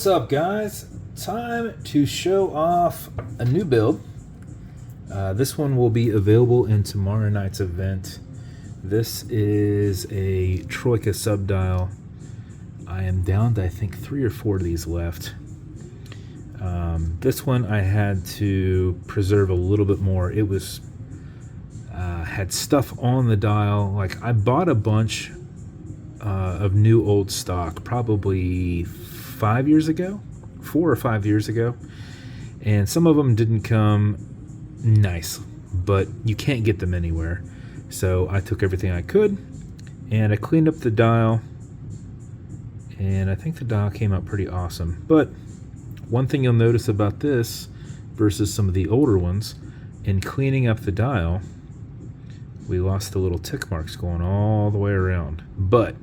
What's up, guys? Time to show off a new build. This one will be available in tomorrow night's event. This is a Troika Sub dial. I am down to I think 3 or 4 of these left. This one I had to preserve a little bit more. It was had stuff on the dial. Like, I bought a bunch of new old stock probably 4 or 5 years ago, and some of them didn't come nice, but you can't get them anywhere. So I took everything I could and I cleaned up the dial, and I think the dial came out pretty awesome. But one thing you'll notice about this versus some of the older ones, in cleaning up the dial, we lost the little tick marks going all the way around. But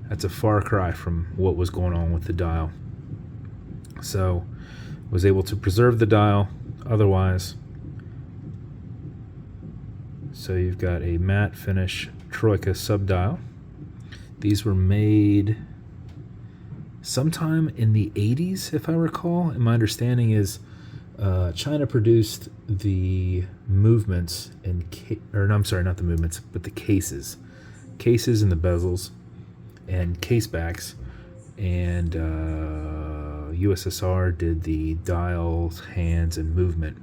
that's a far cry from what was going on with the dial. So was able to preserve the dial otherwise. So you've got a matte finish Troika Sub dial. These were made sometime in the 80s, if I recall. And my understanding is China produced the movements and I'm sorry, not the movements, but the cases and the bezels and casebacks, and USSR did the dials, hands, and movement.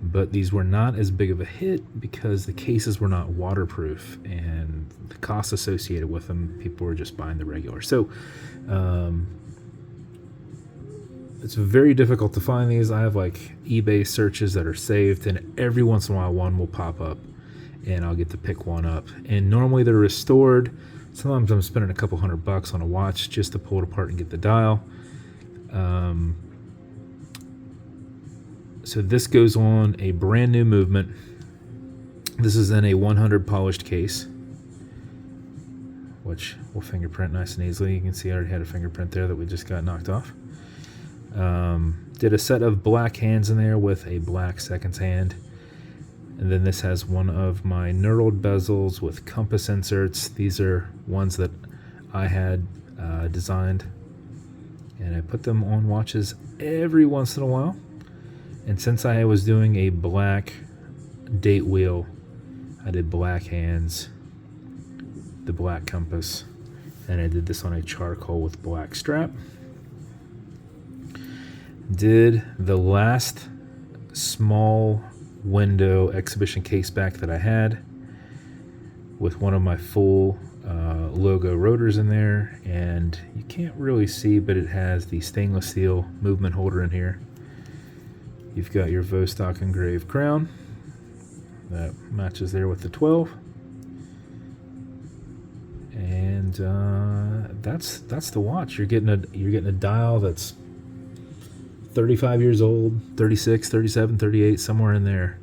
But these were not as big of a hit because the cases were not waterproof, and the costs associated with them, people were just buying the regular. So it's very difficult to find these. I have like eBay searches that are saved, and every once in a while one will pop up and I'll get to pick one up. And normally they're restored. Sometimes I'm spending a couple $100 on a watch just to pull it apart and get the dial. So this goes on a brand new movement. This is in a 100 polished case, which will fingerprint nice and easily. You can see I already had a fingerprint there that we just got knocked off. Did a set of black hands in there with a black seconds hand. And then this has one of my knurled bezels with compass inserts. These are ones that I had designed, and I put them on watches every once in a while. And since I was doing a black date wheel, I did black hands, the black compass, and I did this on a charcoal with black strap. Did the last small window exhibition case back that I had with one of my full logo rotors in there, and you can't really see, but it has the stainless steel movement holder in here. You've got your Vostok engraved crown that matches there with the 12, and that's the watch. You're getting a dial that's 35 years old, 36, 37, 38, somewhere in there.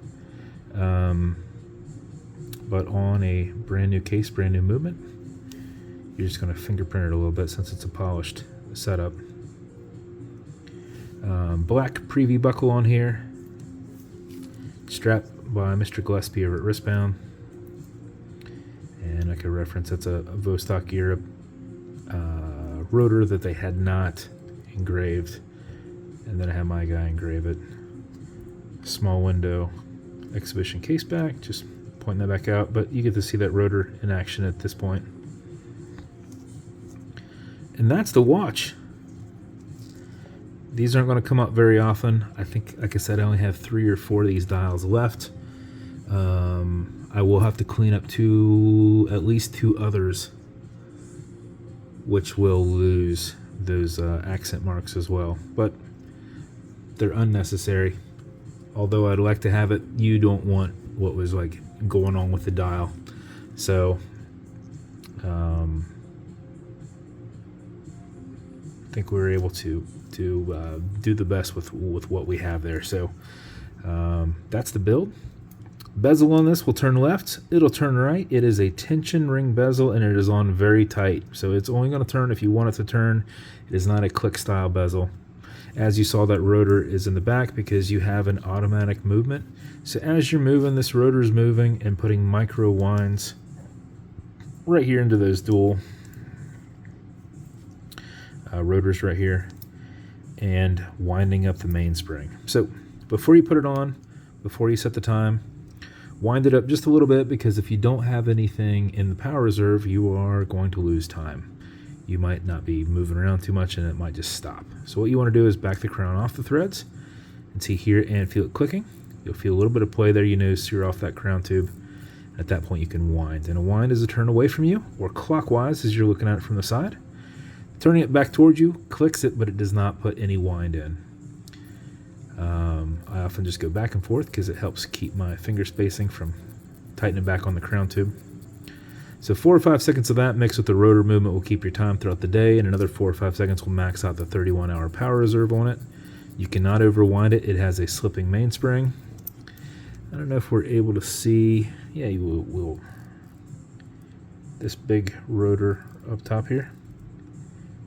But on a brand new case, brand new movement. You're just going to fingerprint it a little bit since it's a polished setup. Black preview buckle on here. Strapped by Mr. Gillespie over at Wristbound. And I could reference that's a Vostok Europe rotor that they had not engraved. And then I have my guy engrave it. Small window exhibition case back, just pointing that back out, but you get to see that rotor in action at this point. And that's the watch. These aren't going to come up very often. I think, like I said, I only have 3 or 4 of these dials left. I will have to clean up at least 2 others, which will lose those accent marks as well. But they're unnecessary. Although I'd like to have it, you don't want what was like going on with the dial. So I think we were able to do the best with what we have there. So that's the build. Bezel on this will turn left, it'll turn right. It is a tension ring bezel, and it is on very tight, so it's only going to turn if you want it to turn. It is not a click style bezel. As you saw, that rotor is in the back because you have an automatic movement. So as you're moving, this rotor is moving and putting micro winds right here into those dual rotors right here. and winding up the mainspring. So before you put it on, before you set the time, wind it up just a little bit, because if you don't have anything in the power reserve, you are going to lose time. You might not be moving around too much and it might just stop. So what you want to do is back the crown off the threads and see here and feel it clicking. You'll feel a little bit of play there, you know, steer off that crown tube. At that point you can wind, and a wind is a turn away from you, or clockwise as you're looking at it from the side. Turning it back towards you clicks it, but it does not put any wind in. I often just go back and forth because it helps keep my finger spacing from tightening back on the crown tube. So 4 or 5 seconds of that mixed with the rotor movement will keep your time throughout the day, and another 4 or 5 seconds will max out the 31-hour power reserve on it. You cannot overwind it. It has a slipping mainspring. I don't know if we're able to see. Yeah, you will. This big rotor up top here.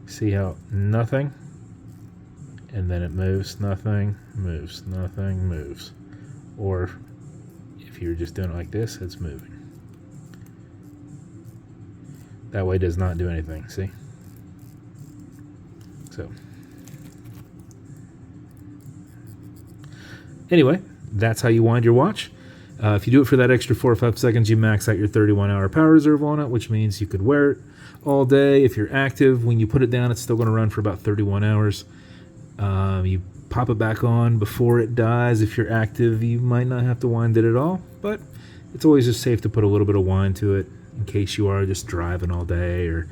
See how nothing, and then it moves, nothing, moves, nothing, moves. Or if you're just doing it like this, it's moving. That way it does not do anything, see? So, anyway, that's how you wind your watch. If you do it for that extra 4 or 5 seconds, you max out your 31-hour power reserve on it, which means you could wear it all day. If you're active, when you put it down, it's still going to run for about 31 hours. You pop it back on before it dies. If you're active, you might not have to wind it at all, but it's always just safe to put a little bit of wind to it in case you are just driving all day or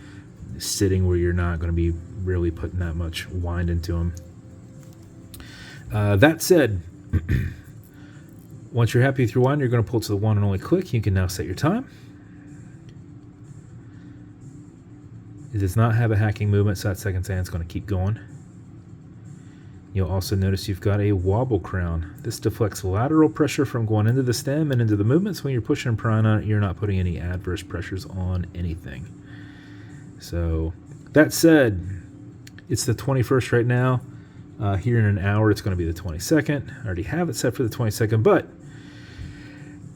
sitting where you're not going to be really putting that much wind into them. That said, once you're happy with your wind, you're going to pull to the one and only click. You can now set your time. It does not have a hacking movement, so that second hand's going to keep going. You'll also notice you've got a wobble crown. This deflects lateral pressure from going into the stem and into the movements. When you're pushing and prying on it, you're not putting any adverse pressures on anything. So, that said, it's the 21st right now. Here in an hour, it's going to be the 22nd. I already have it set for the 22nd, but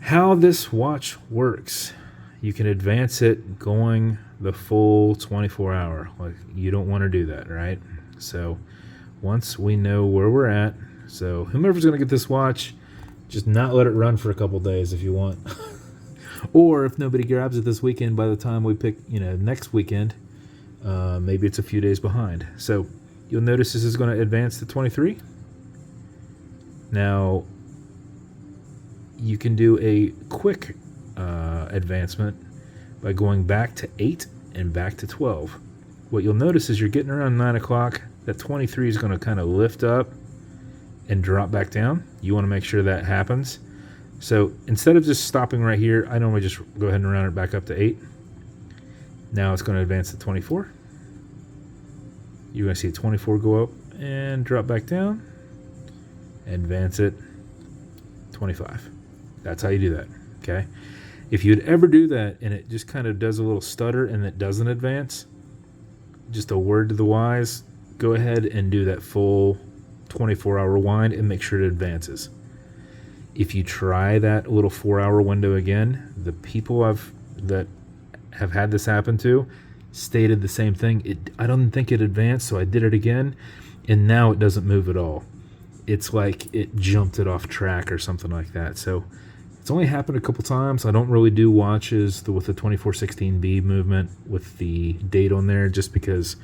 how this watch works, you can advance it going the full 24-hour. Like, you don't want to do that, right? So once we know where we're at, so whomever's going to get this watch, just not let it run for a couple days if you want. Or if nobody grabs it this weekend, by the time we pick, next weekend, maybe it's a few days behind. So you'll notice this is going to advance to 23. Now, you can do a quick advancement by going back to 8 and back to 12. What you'll notice is you're getting around 9 o'clock. That 23 is going to kind of lift up and drop back down. You want to make sure that happens. So instead of just stopping right here, I normally just go ahead and round it back up to 8. Now it's going to advance to 24. You're going to see 24 go up and drop back down. Advance it 25. That's how you do that, okay? If you'd ever do that and it just kind of does a little stutter and it doesn't advance, just a word to the wise, go ahead and do that full 24-hour wind and make sure it advances. If you try that little 4-hour window again, the people that have had this happen to stated the same thing. I don't think it advanced, so I did it again, and now it doesn't move at all. It's like it jumped it off track or something like that. So it's only happened a couple times. I don't really do watches with the 2416B movement with the date on there, just because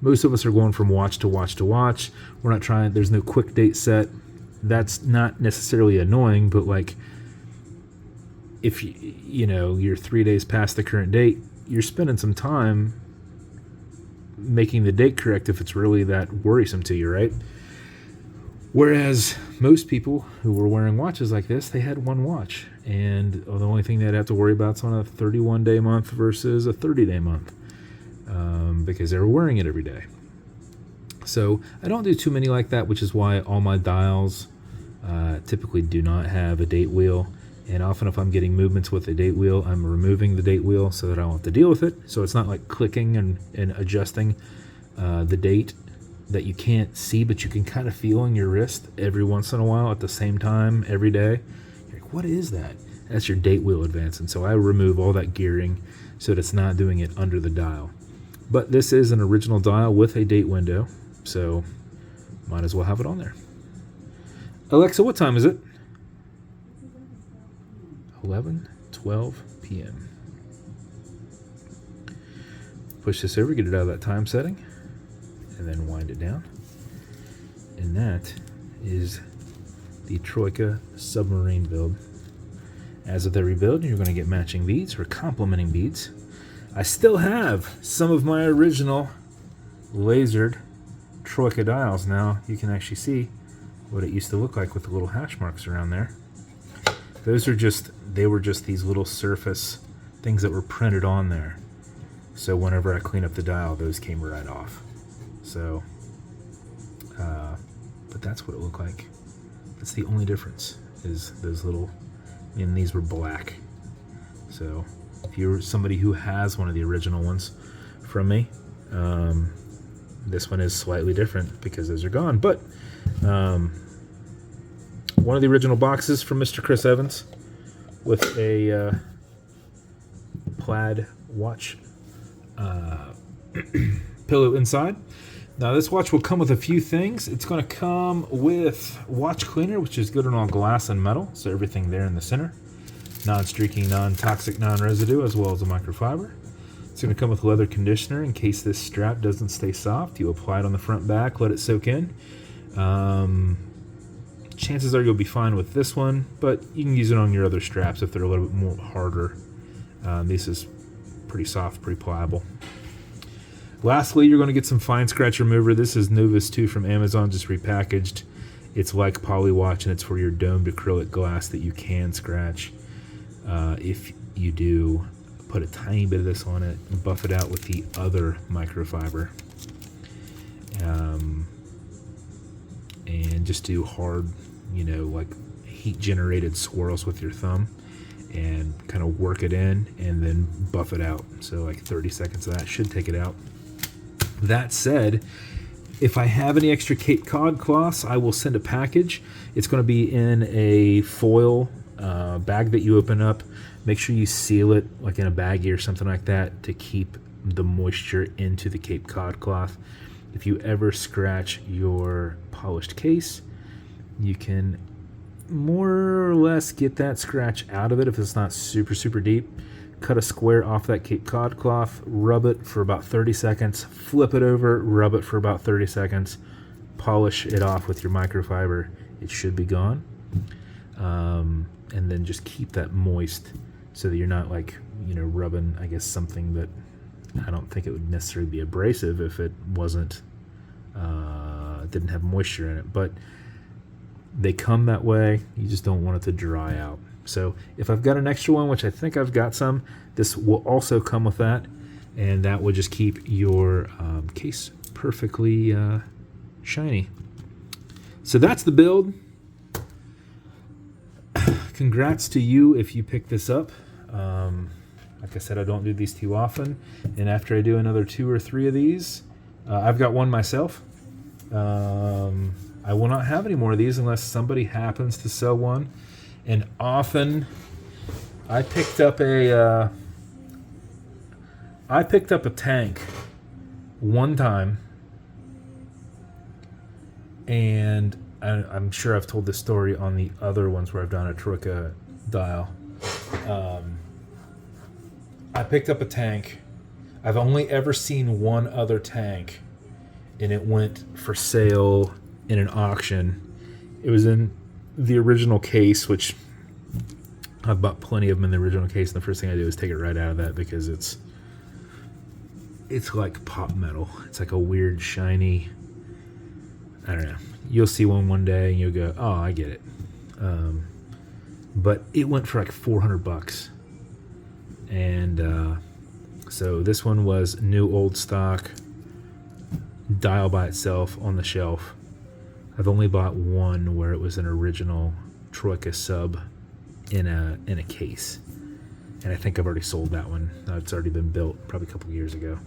most of us are going from watch to watch to watch. We're not trying, there's no quick date set. That's not necessarily annoying, but like if you're 3 days past the current date, you're spending some time making the date correct if it's really that worrisome to you, right? Whereas most people who were wearing watches like this, they had one watch, and the only thing they'd have to worry about is on a 31-day month versus a 30-day month, because they were wearing it every day. So I don't do too many like that, which is why all my dials typically do not have a date wheel. And often if I'm getting movements with a date wheel, I'm removing the date wheel so that I don't have to deal with it. So it's not like clicking and adjusting the date that you can't see, but you can kind of feel on your wrist every once in a while at the same time every day. You're like, what is that? That's your date wheel advance. And so I remove all that gearing so that it's not doing it under the dial. But this is an original dial with a date window. So might as well have it on there. Alexa, what time is it? 11:12 p.m. Push this over, get it out of that time setting, and then wind it down. And that is the Troika submarine build. As with every build, you're going to get matching beads or complementing beads. I still have some of my original lasered Troika dials. Now you can actually see what it used to look like with the little hash marks around there. Those are they were just these little surface things that were printed on there. So whenever I clean up the dial, those came right off. So, but that's what it looked like. That's the only difference, is those little, and these were black. So if you're somebody who has one of the original ones from me, this one is slightly different because those are gone. But one of the original boxes from Mr. Chris Evans with a plaid watch pillow inside. Now this watch will come with a few things. It's going to come with watch cleaner, which is good on all glass and metal, so everything there in the center. Non-streaking, non-toxic, non-residue, as well as a microfiber. It's going to come with leather conditioner in case this strap doesn't stay soft. You apply it on the front back, let it soak in. Chances are you'll be fine with this one, but you can use it on your other straps if they're a little bit more harder. This is pretty soft, pretty pliable. Lastly, you're going to get some fine scratch remover. This is Novus 2 from Amazon, just repackaged. It's like Polywatch, and it's for your domed acrylic glass that you can scratch. If you do, put a tiny bit of this on it and buff it out with the other microfiber. And just do hard, like heat-generated swirls with your thumb and kind of work it in and then buff it out. So like 30 seconds of that should take it out. That said, if I have any extra Cape Cod cloths, I will send a package. It's going to be in a foil bag that you open up. Make sure you seal it like in a baggie or something like that to keep the moisture into the Cape Cod cloth. If you ever scratch your polished case, you can more or less get that scratch out of it if it's not super, super deep. Cut a square off that Cape Cod cloth, rub it for about 30 seconds, flip it over, rub it for about 30 seconds, polish it off with your microfiber. It should be gone. And then just keep that moist so that you're not rubbing, I guess, something that I don't think it would necessarily be abrasive if it wasn't, didn't have moisture in it. But they come that way. You just don't want it to dry out. So if I've got an extra one, which I think I've got some, this will also come with that, and that will just keep your case perfectly shiny. So that's the build. Congrats to you if you pick this up. Like I said, I don't do these too often, and after I do another 2 or 3 of these, I've got one myself. I will not have any more of these unless somebody happens to sell one. And often, I picked up a tank one time, and I'm sure I've told this story on the other ones where I've done a Troika dial. I picked up a tank. I've only ever seen one other tank, and it went for sale in an auction. It was in the original case, which I've bought plenty of them in the original case, and the first thing I do is take it right out of that because it's like pop metal. It's like a weird shiny, I don't know. You'll see one day and you'll go, oh, I get it. But it went for like $400, and so this one was new old stock, dial by itself on the shelf. I've only bought one where it was an original Troika Sub in a case, and I think I've already sold that one. It's already been built probably a couple years ago.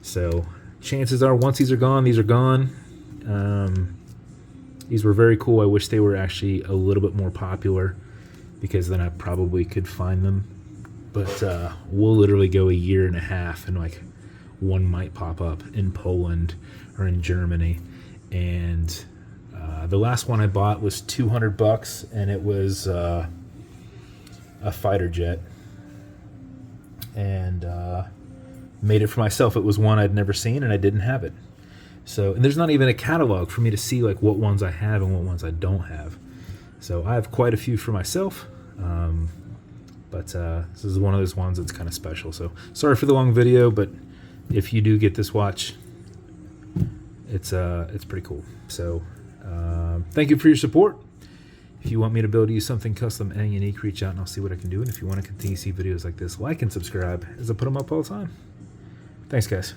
So chances are once these are gone, these are gone. These were very cool. I wish they were actually a little bit more popular because then I probably could find them. But we'll literally go a year and a half and like one might pop up in Poland or in Germany, and The last one I bought was $200, and it was a fighter jet, and made it for myself. It was one I'd never seen, and I didn't have it. So, and there's not even a catalog for me to see like what ones I have and what ones I don't have. So I have quite a few for myself, but this is one of those ones that's kind of special. So sorry for the long video, but if you do get this watch, it's pretty cool. So thank you for your support. If you want me to build you something custom and unique, reach out and I'll see what I can do. And if you want to continue to see videos like this, like and subscribe, as I put them up all the time. Thanks, guys.